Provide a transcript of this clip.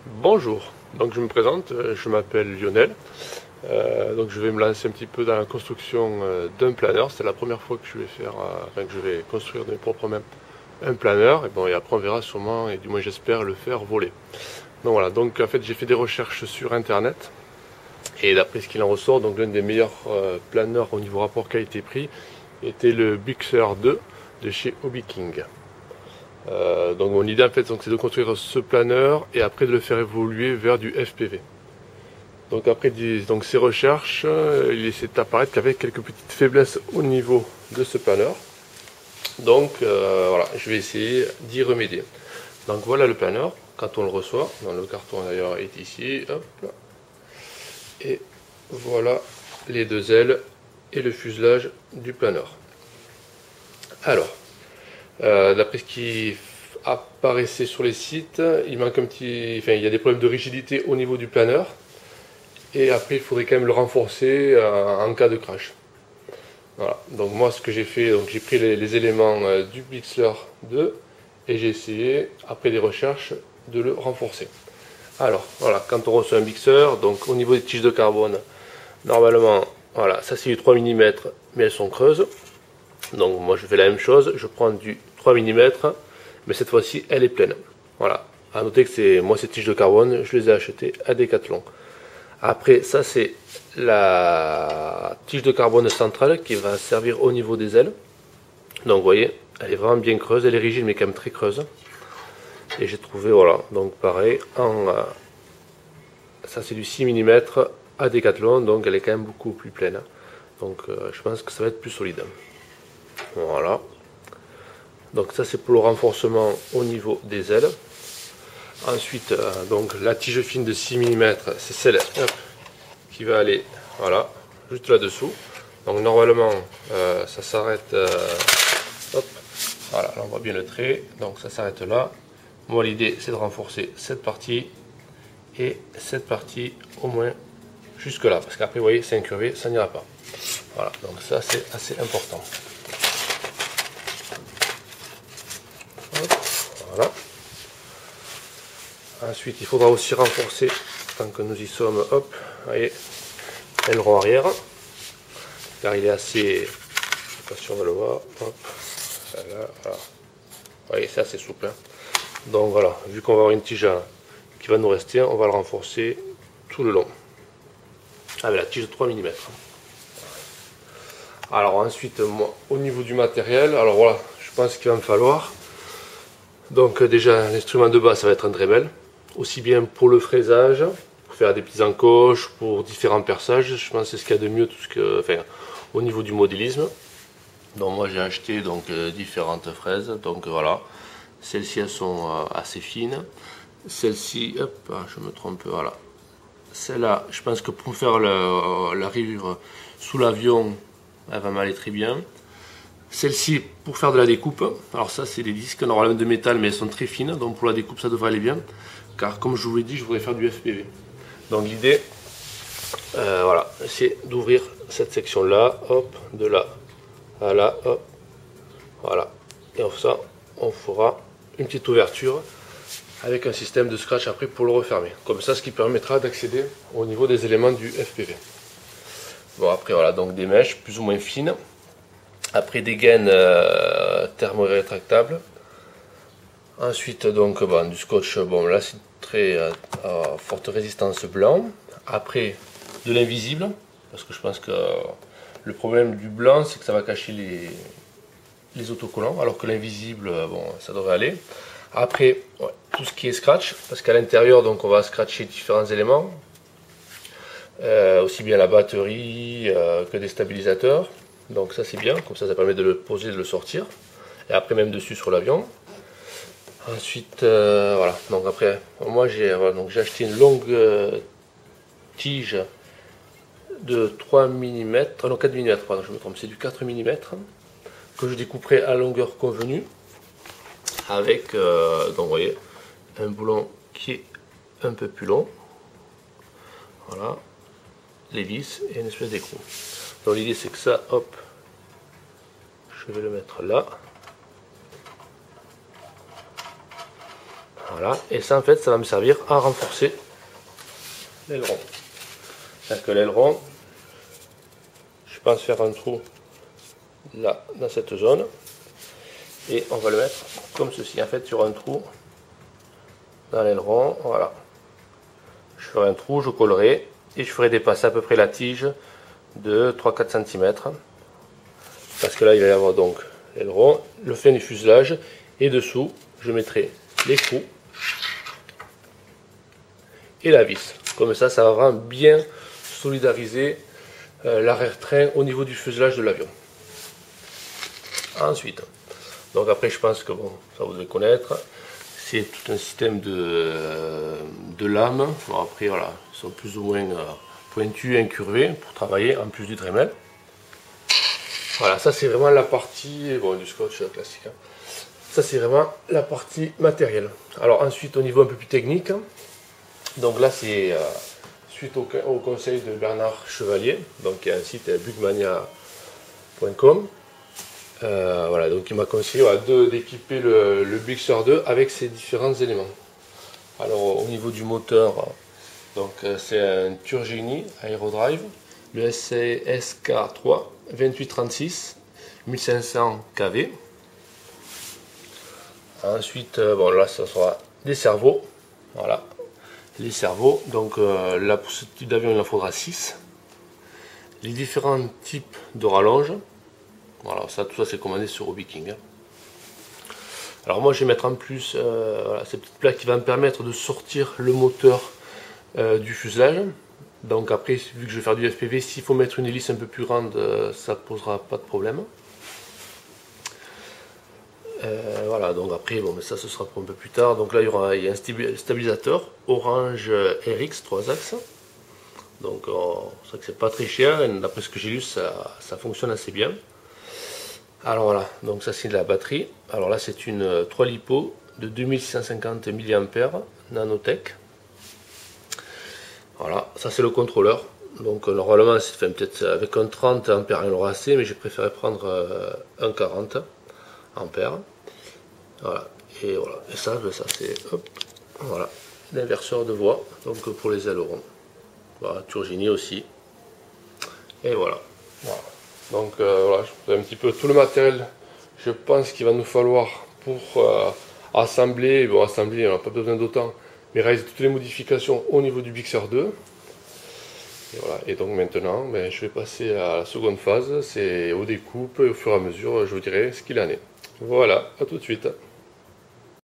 Bonjour, donc je me présente, je m'appelle Lionel. Donc je vais me lancer un petit peu dans la construction d'un planeur. C'est la première fois que je vais faire, enfin que je vais construire de mes propres mains un planeur. Et bon, et après on verra sûrement, et du moins j'espère le faire voler. Donc voilà, donc en fait j'ai fait des recherches sur internet. Et d'après ce qu'il en ressort, donc l'un des meilleurs planeurs au niveau rapport qualité-prix était le Bixer 2 de chez Hobby King. Donc mon idée en fait c'est de construire ce planeur et après de le faire évoluer vers du FPV. Donc après donc ces recherches, il s'est apparaître qu'avec quelques petites faiblesses au niveau de ce planeur. Donc voilà, je vais essayer d'y remédier. Donc voilà le planeur, quand on le reçoit, dans le carton d'ailleurs est ici, hop, et voilà les deux ailes et le fuselage du planeur. Alors, d'après ce qui apparaissait sur les sites, il manque un petit, enfin il y a des problèmes de rigidité au niveau du planeur. Et après, il faudrait quand même le renforcer en cas de crash. Voilà. Donc moi, ce que j'ai fait, donc j'ai pris les éléments du Bixler 2 et j'ai essayé, après des recherches, de le renforcer. Alors, voilà, quand on reçoit un Bixer, donc au niveau des tiges de carbone, normalement, voilà, ça c'est du 3 mm, mais elles sont creuses. Donc moi, je fais la même chose, je prends du 3 mm, mais cette fois-ci, elle est pleine. Voilà. À noter que moi, ces tiges de carbone, je les ai achetées à Decathlon. Après, ça c'est la tige de carbone centrale qui va servir au niveau des ailes. Donc vous voyez, elle est vraiment bien creuse, elle est rigide mais quand même très creuse. Et j'ai trouvé, voilà, donc pareil, ça c'est du 6 mm à Decathlon, donc elle est quand même beaucoup plus pleine. Donc je pense que ça va être plus solide. Voilà. Donc ça c'est pour le renforcement au niveau des ailes. Ensuite, donc la tige fine de 6 mm, c'est celle qui va aller, voilà, juste là-dessous. Donc normalement, ça s'arrête, hop, voilà, là on voit bien le trait, donc ça s'arrête là. Moi l'idée c'est de renforcer cette partie et cette partie au moins jusque là, parce qu'après vous voyez c'est incurvé, ça n'ira pas. Voilà, donc ça c'est assez important. Hop, voilà. Ensuite, il faudra aussi renforcer, tant que nous y sommes, hop, vous voyez, l'aileron arrière, car il est assez, je ne sais pas si on va le voir, hop, là, voilà. Vous voyez, c'est assez souple. Hein. Donc voilà, vu qu'on va avoir une tige qui va nous rester, on va le renforcer tout le long, avec la tige de 3 mm. Alors ensuite, moi, au niveau du matériel, alors voilà, je pense qu'il va me falloir, donc déjà, l'instrument de base, ça va être un Dremel. Aussi bien pour le fraisage, pour faire des petites encoches, pour différents perçages, je pense que c'est ce qu'il y a de mieux enfin, au niveau du modélisme. Donc moi j'ai acheté donc différentes fraises, donc voilà, celles-ci elles sont assez fines, celle-ci, hop, je me trompe, voilà, celle-là, je pense que pour faire la rayure sous l'avion, elle va m'aller très bien. Celle-ci pour faire de la découpe, alors ça c'est des disques normalement de métal mais elles sont très fines, donc pour la découpe ça devrait aller bien, car comme je vous l'ai dit je voudrais faire du FPV. Donc l'idée, voilà, c'est d'ouvrir cette section là, hop, de là à là, hop, voilà, et ça on fera une petite ouverture avec un système de scratch après pour le refermer, comme ça ce qui permettra d'accéder au niveau des éléments du FPV. Bon après voilà, donc des mèches plus ou moins fines. Après des gaines thermo-rétractables. Ensuite donc bon, du scotch, bon là c'est très forte résistance blanc. Après de l'invisible, parce que je pense que le problème du blanc c'est que ça va cacher les autocollants, alors que l'invisible, bon ça devrait aller. Après ouais, tout ce qui est scratch, parce qu'à l'intérieur donc on va scratcher différents éléments, aussi bien la batterie que des stabilisateurs. Donc ça c'est bien, comme ça permet de le poser, de le sortir. Et après même dessus sur l'avion. Ensuite, voilà. Donc après, moi j'ai acheté une longue tige de 3 mm, non 4 mm, pardon, je me trompe, c'est du 4 mm que je découperai à longueur convenue avec, donc vous voyez, un boulon qui est un peu plus long. Voilà, les vis et une espèce d'écrou. Donc l'idée c'est que ça, hop, je vais le mettre là. Voilà, et ça en fait ça va me servir à renforcer l'aileron. C'est-à-dire que l'aileron, je pense faire un trou là dans cette zone et on va le mettre comme ceci. En fait il y aura un trou dans l'aileron, voilà. Je ferai un trou, je collerai et je ferai dépasser à peu près la tige de 3-4 cm. Parce que là il va y avoir donc l'aileron, le fin du fuselage et dessous je mettrai l'écrou et la vis. Comme ça, ça va vraiment bien solidariser l'arrière-train au niveau du fuselage de l'avion. Ensuite, donc après je pense que bon, ça vous devez connaître, c'est tout un système de lames. Bon, après voilà, ils sont plus ou moins pointus, incurvés pour travailler en plus du Dremel. Voilà, ça c'est vraiment la partie, bon du scotch classique. Hein. Ça c'est vraiment la partie matérielle. Alors ensuite au niveau un peu plus technique, donc là c'est suite au conseil de Bernard Chevalier, donc il y a un site bugmania.com. Voilà, donc il m'a conseillé voilà, d'équiper le Bixer 2 avec ces différents éléments. Alors au niveau du moteur, donc c'est un Turgini Aerodrive, le SK3 2836 1500 kV. Ensuite, bon là ça sera des cerveaux, voilà, les cerveaux, donc là pour ce type d'avion il en faudra 6. Les différents types de rallonge, voilà, ça, tout ça c'est commandé sur Hobby King. Alors moi je vais mettre en plus voilà, ces petites plaques qui vont me permettre de sortir le moteur du fuselage. Donc après, vu que je vais faire du FPV, s'il faut mettre une hélice un peu plus grande, ça posera pas de problème. Voilà, donc après, bon, mais ça ce sera pour un peu plus tard. Donc là, il y a un stabilisateur Orange RX 3 axes. Donc c'est vrai que c'est pas très cher, et d'après ce que j'ai lu, ça fonctionne assez bien. Alors voilà, donc ça c'est de la batterie. Alors là, c'est une 3 lipo de 2650 mAh Nanotech. Voilà, ça c'est le contrôleur. Donc normalement, c'est fait peut-être avec un 30 ampères, il aura assez, mais j'ai préféré prendre un 40 ampères. Voilà, et voilà, et ça c'est voilà, l'inverseur de voie, donc pour les ailerons. Voilà, Turgini aussi. Et voilà. Voilà. Donc voilà, je vous ai un petit peu tout le matériel. Je pense qu'il va nous falloir pour assembler. Bon, assembler, on n'a pas besoin d'autant. Mais réaliser toutes les modifications au niveau du Bixer 2. Et voilà. Et donc maintenant, ben, je vais passer à la seconde phase. C'est aux découpes et au fur et à mesure, je vous dirai ce qu'il en est. Voilà, à tout de suite.